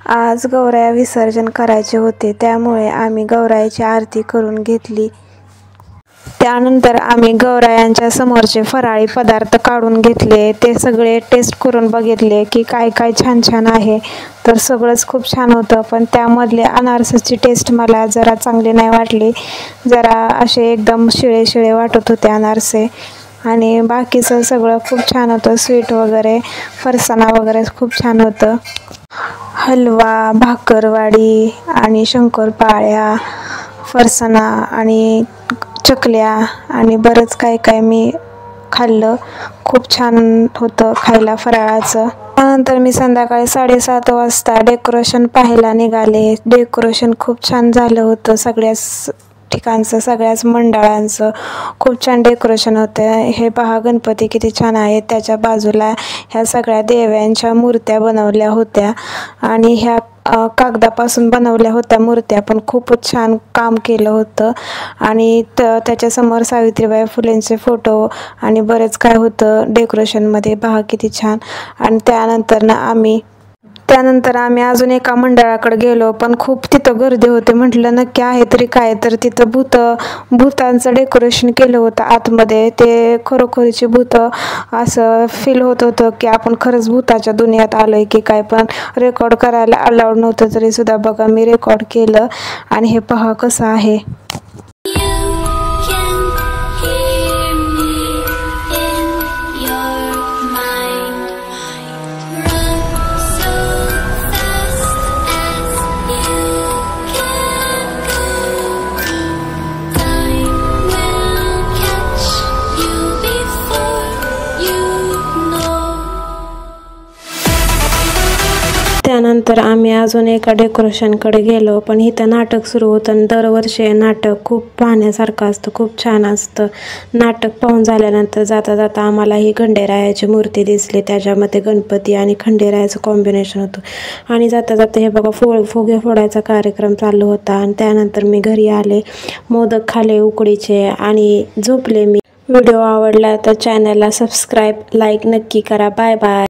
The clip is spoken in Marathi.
आज गौराया विसर्जन करायचे होते, त्यामुळे आम्ही गौरायाची आरती करून घेतली। त्यानंतर आम्ही गौरायांच्या समोरचे फराळी पदार्थ काढून घेतले, ते सगळे टेस्ट करून बघितले की काय काय छान छान आहे। तर सगळंच खूप छान होतं, पण त्यामधले अनारसाची टेस्ट मला जरा चांगली नाही वाटली। जरा असे एकदम शिळे शिळे वाटत होते अनारसे, आणि बाकीचं सगळं खूप छान होतं। स्वीट वगैरे, फरसाणा वगैरे खूप छान होतं। हलवा, भाकरवाडी आणि शंकरपाळ्या, फरसाणा आणि चकल्या आणि बरंच काय काय मी खाल्लं। खूप छान होतं खायला फराळाचं। त्यानंतर मी संध्याकाळी 7:30 वाजता डेकोरेशन पाहायला निघाले। डेकोरेशन खूप छान झालं होतं, सगळ्याच ठिकाणचं, सगळ्याच मंडळांचं खूप छान डेकोरेशन होतं। हे पहा गणपती किती छान आहेत, त्याच्या बाजूला ह्या सगळ्या देव्यांच्या मूर्त्या बनवल्या होत्या आणि ह्या कागदापासून बनवल्या होत्या मूर्त्या, पण खूपच छान काम केलं होतं। आणि त्याच्यासमोर सावित्रीबाई फुलेंचे फोटो आणि बरेच काय होतं डेकोरेशनमध्ये, पहा किती छान। आणि त्यानंतर आम्ही अजून एका मंडळाकडे गेलो, पण खूप तिथं गर्दी होती। म्हटलं नक्की आहे तरी काय, तर तिथं भूतांचं डेकोरेशन केलं होतं आतमध्ये। ते खरोखरीची भूतं असं फील होत होतं की आपण खरंच भूताच्या दुनियात आलोय की काय। पण रेकॉर्ड करायला अलाउड नव्हतं, तरी सुद्धा बघा मी रेकॉर्ड केलं। आणि हे पहा कसं आहे। त्यानंतर आम्ही अजून एका डेकोरेशनकडे गेलो, पण इथं नाटक सुरू होतं। दरवर्षी नाटक खूप पाहण्यासारखं असतं, खूप छान असतं। नाटक पाहून झाल्यानंतर जाता जाता आम्हाला ही खंडेरायाची मूर्ती दिसली, त्याच्यामध्ये गणपती आणि खंडेरायाचं कॉम्बिनेशन होतं। आणि जाता जाता हे बघा फुगे फोडायचा कार्यक्रम चालू होता। आणि त्यानंतर मी घरी आले, मोदक खाले उकडीचे आणि झोपले मी। व्हिडिओ आवडला तर चॅनलला सबस्क्राईब, लाईक नक्की करा। Bye bye.